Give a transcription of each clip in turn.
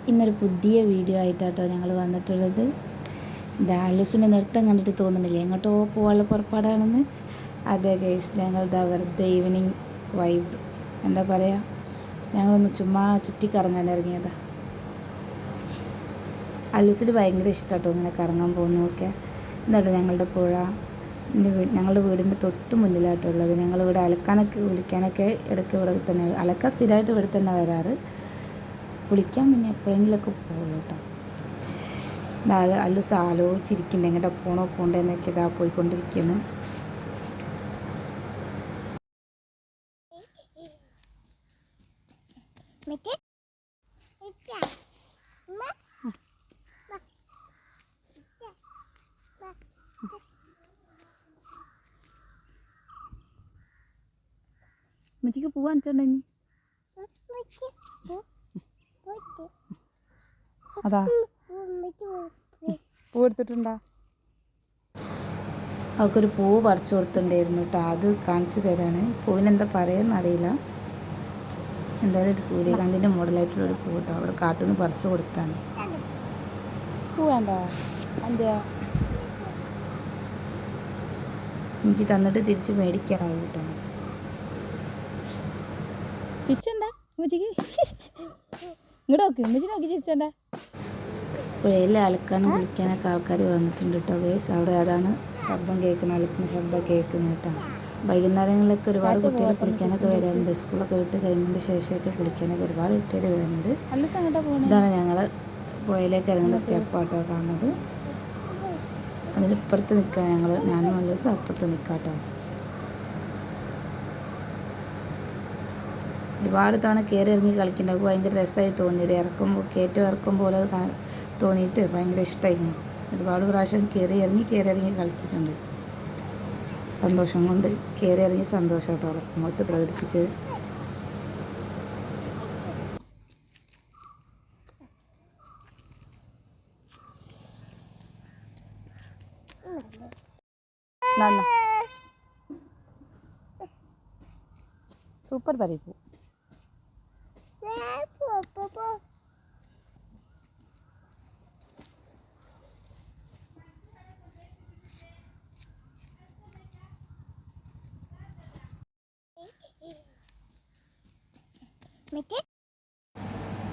ഇന്നൊരു പുതിയ വീഡിയോ ആയിട്ടാട്ടോ ഞങ്ങൾ വന്നിട്ടുള്ളത്. ആലൂസിൻ്റെ നൃത്തം കണ്ടിട്ട് തോന്നുന്നില്ലേ എങ്ങോട്ടോ പോകാനുള്ള പുറപ്പാടാണെന്ന്. അതെ ഗൈസ്, ഞങ്ങളിതാ വെറുതെ ഈവനിങ് വൈബ് എന്താ പറയുക, ഞങ്ങളൊന്ന് ചുമ്മാ ചുറ്റിക്കറങ്ങാൻ ഇറങ്ങിയതാ. ആലൂസിന് ഭയങ്കര ഇഷ്ടമാട്ടോ ഇങ്ങനെ കറങ്ങാൻ പോകുന്നതൊക്കെ. എന്താട്ടോ ഞങ്ങളുടെ പുഴ ഞങ്ങളുടെ വീടിൻ്റെ തൊട്ട് മുന്നിലായിട്ടുള്ളത്. ഞങ്ങളിവിടെ അലക്കാനൊക്കെ കുളിക്കാനൊക്കെ ഇടയ്ക്ക് ഇവിടെ തന്നെ, അലക്കാൻ സ്ഥിരമായിട്ട് ഇവിടെ തന്നെ വരാറ്. കുളിക്കാൻ പിന്നെ എപ്പോഴെങ്കിലുമൊക്കെ പോകുള്ളൂ കേട്ടോ. അല്ലൂസ് ആലോചിച്ചിരിക്കുന്നുണ്ട് എങ്ങോട്ടാ പോകണ്ടേന്നൊക്കെ ഇതാ പോയിക്കൊണ്ടിരിക്കുന്നു. ഉമ്മച്ചിക്ക് പൂ കാണിച്ചോണ്ടേ. അതാ പൂ എടുത്തിട്ടുണ്ടാ? അവൾക്കൊരു പൂ പറിച്ചു കൊടുത്തിട്ടുണ്ടായിരുന്നു കേട്ടോ, അത് കാണിച്ചു തരാണ്. പൂവിനെന്താ പറയുന്നറിയില്ല. എന്തായാലും ഒരു സൂര്യകാന്തിൻ്റെ മോഡലായിട്ടുള്ളൊരു പൂ കേട്ടോ, അവിടെ കാട്ടിൽ നിന്ന് പറിച്ചു കൊടുത്താണ്. പൂ വേണ്ട എന്താ എനിക്ക് തന്നിട്ട് തിരിച്ച് മേടിക്കാറാവും കേട്ടോ. ചിരിച്ചണ്ട ഉമ്മച്ചിക്ക്, ഇങ്ങോട്ട് നോക്ക്, ഉമ്മച്ചി നോക്കി ചിരിച്ചണ്ട. പുഴയിൽ അലക്കാനും കുളിക്കാനൊക്കെ ആൾക്കാർ വന്നിട്ടുണ്ട് കേട്ടോ ഗൈസ്. അവിടെ അതാണ് ശബ്ദം കേൾക്കുന്നത്, അലക്കുന്ന ശബ്ദം കേൾക്കുന്നത് കേട്ടോ. വൈകുന്നേരങ്ങളിലൊക്കെ ഒരുപാട് കുട്ടികൾ കുളിക്കാനൊക്കെ വരാറുണ്ട്. സ്കൂളൊക്കെ വിട്ട് കഴിഞ്ഞതിന് ശേഷമൊക്കെ കുളിക്കാനൊക്കെ ഒരുപാട് കുട്ടികൾ വരുന്നുണ്ട്. ഇതാണ് ഞങ്ങൾ പുഴയിലേക്ക് ഇറങ്ങുന്ന സ്റ്റെപ്പാട്ടോ കാണുന്നത്. അതിലിപ്പുറത്ത് നിൽക്കാം ഞങ്ങൾ, ഞാനും നല്ല ദിവസം അപ്പുറത്ത് നിൽക്കാം കേട്ടോ. ഒരുപാട് തവണ കയറി ഇറങ്ങി കളിക്കുന്നുണ്ട്. ഭയങ്കര രസമായി തോന്നിയത്, കയറ്റം ഇറക്കം പോലെ തോന്നിയിട്ട് ഭയങ്കര ഇഷ്ടമായിരുന്നു. ഒരുപാട് പ്രാവശ്യം കയറി ഇറങ്ങി കളിച്ചിട്ടുണ്ട്. സന്തോഷം കൊണ്ട് കയറി ഇറങ്ങി സന്തോഷം കേട്ടോ മുഖത്ത് പ്രകടിപ്പിച്ചത്. സൂപ്പർ പരിപ്പൂ.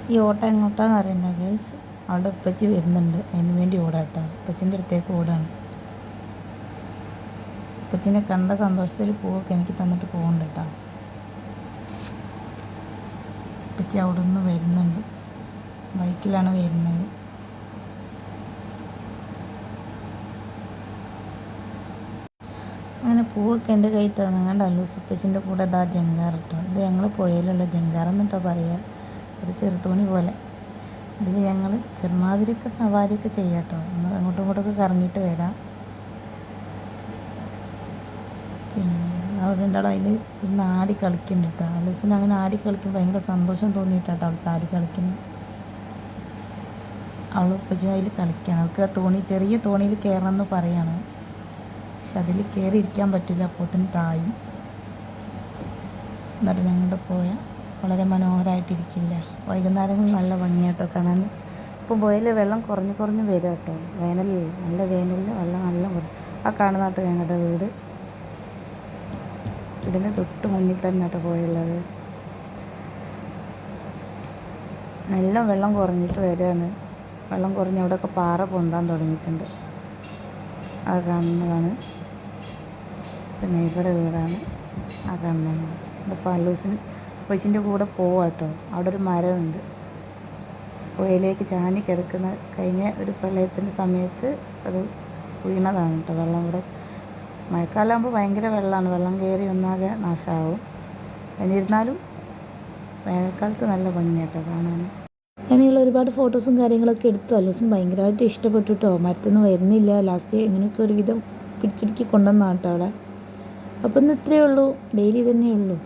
ഈ ഓട്ടം എങ്ങോട്ടാന്ന് അറിയണ്ട ഗൈസ്. അവളുടെ ഉപ്പച്ചി വരുന്നുണ്ട്, അതിന് വേണ്ടി ഓടാട്ടോ. ഉപ്പച്ചിൻ്റെ അടുത്തേക്ക് ഓടാണ്. ഉപ്പച്ചിനെ കണ്ട സന്തോഷത്തിൽ പൂവൊക്കെ എനിക്ക് തന്നിട്ട് പോകുന്നുണ്ട് കേട്ടോ. ഉപ്പച്ചി അവിടെ നിന്ന് വരുന്നുണ്ട്, ബൈക്കിലാണ് വരുന്നത്. അങ്ങനെ പൂവൊക്കെ എൻ്റെ കയ്യിൽ തന്നുകൊണ്ട് അല്ലൂസ് ഉപ്പച്ചിൻ്റെ കൂടെ ഇതാ ജങ്കാർ കേട്ടോ. ഇത് ഞങ്ങൾ പുഴയിലുള്ള ജങ്കാറെന്നിട്ടോ പറയുക, ഒരു ചെറുതോണി പോലെ. ഇതിൽ ഞങ്ങൾ ചെറുമാതിരിയൊക്കെ സവാരിയൊക്കെ ചെയ്യാം കേട്ടോ. ഒന്ന് അങ്ങോട്ടും ഇങ്ങോട്ടൊക്കെ കറങ്ങിയിട്ട് വരാം. പിന്നെ അവിടെ ഉണ്ടാവും, അതിൽ ഇന്ന് ആടി കളിക്കുന്നുണ്ട് കേട്ടോ. അല്ലൂസിന് അങ്ങനെ ആടി കളിക്കുമ്പോൾ ഭയങ്കര സന്തോഷം തോന്നിയിട്ടാട്ടോ അവൾ ചാടി കളിക്കുന്നത്. അവൾ ഉപ്പച്ചും അതിൽ കളിക്കുകയാണ്. അവൾക്ക് ആ തോണി, ചെറിയ തോണിയിൽ കയറണം എന്ന് പറയാണ്. പക്ഷെ അതിൽ കയറി ഇരിക്കാൻ പറ്റില്ല, അപ്പോഴത്തേന് തായും. എന്നിട്ട് ഞങ്ങളുടെ പോയ വളരെ മനോഹരമായിട്ടിരിക്കില്ല. വൈകുന്നേരങ്ങളിൽ നല്ല ഭംഗിയാട്ടോ കാണാൻ. ഇപ്പം പുഴയിൽ വെള്ളം കുറഞ്ഞ് വരും കേട്ടോ. വേനലിൽ നല്ല വേനലിൽ വെള്ളം നല്ല കുറയും. ആ കാണുന്ന കേട്ടോ ഞങ്ങളുടെ വീട്. വീടിൻ്റെ തൊട്ട് മുന്നിൽ തന്നെ കേട്ടോ പുഴയുള്ളത്. നല്ല വെള്ളം കുറഞ്ഞിട്ട് വരികയാണ്. വെള്ളം കുറഞ്ഞ് അവിടെയൊക്കെ പാറ പൊന്താൻ തുടങ്ങിയിട്ടുണ്ട്. അത് കാണുന്നതാണ്. പിന്നെ ഇവിടെ വീടാണ് ആ കാണുന്നത്. ഇതിപ്പോൾ കൊച്ചിൻ്റെ കൂടെ പോവാം കേട്ടോ. അവിടെ ഒരു മരമുണ്ട്, പുഴയിലേക്ക് ചാഞ്ഞ് കിടക്കുന്ന. കഴിഞ്ഞ ഒരു പ്രളയത്തിൻ്റെ സമയത്ത് അത് വീണതാണ് കേട്ടോ. വെള്ളം ഇവിടെ മഴക്കാലമാകുമ്പോൾ ഭയങ്കര വെള്ളമാണ്, വെള്ളം കയറി ഒന്നാകെ നാശമാവും. എന്നിരുന്നാലും വേനൽക്കാലത്ത് നല്ല ഭംഗിയാട്ടോ കാണാൻ. അങ്ങനെയുള്ള ഒരുപാട് ഫോട്ടോസും കാര്യങ്ങളൊക്കെ എടുത്തു. അല്ലൂസും ഭയങ്കരമായിട്ട് ഇഷ്ടപ്പെട്ടു കേട്ടോ. മരത്തൊന്നും വരുന്നില്ല, ലാസ്റ്റ് എങ്ങനെയൊക്കെ ഒരു വിധം പിടിച്ചിടുക്കി കൊണ്ടുവന്നാണ് കേട്ടോ അവിടെ. അപ്പം ഇന്ന് ഇത്രയേ ഉള്ളൂ, ഡെയിലി തന്നെയുള്ളൂ.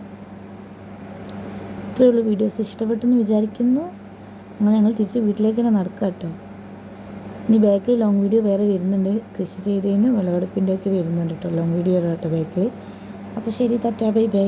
ഇത്രയേ ഉള്ളൂ. വീഡിയോസ് ഇഷ്ടപ്പെട്ടെന്ന് വിചാരിക്കുന്നു. അങ്ങനെ ഞങ്ങൾ തിരിച്ച് വീട്ടിലേക്ക് തന്നെ നടക്കാം കേട്ടോ. ഇനി ബാക്കിൽ ലോങ് വീഡിയോ വേറെ വരുന്നുണ്ട്, കൃഷി ചെയ്തതിന് വിളവെടുപ്പിൻ്റെ ഒക്കെ വരുന്നുണ്ട് കേട്ടോ, ലോങ് വീഡിയോ കേട്ടോ ബാക്കിൽ. അപ്പോൾ ശരി, തട്ടാ, ബൈ ബൈ.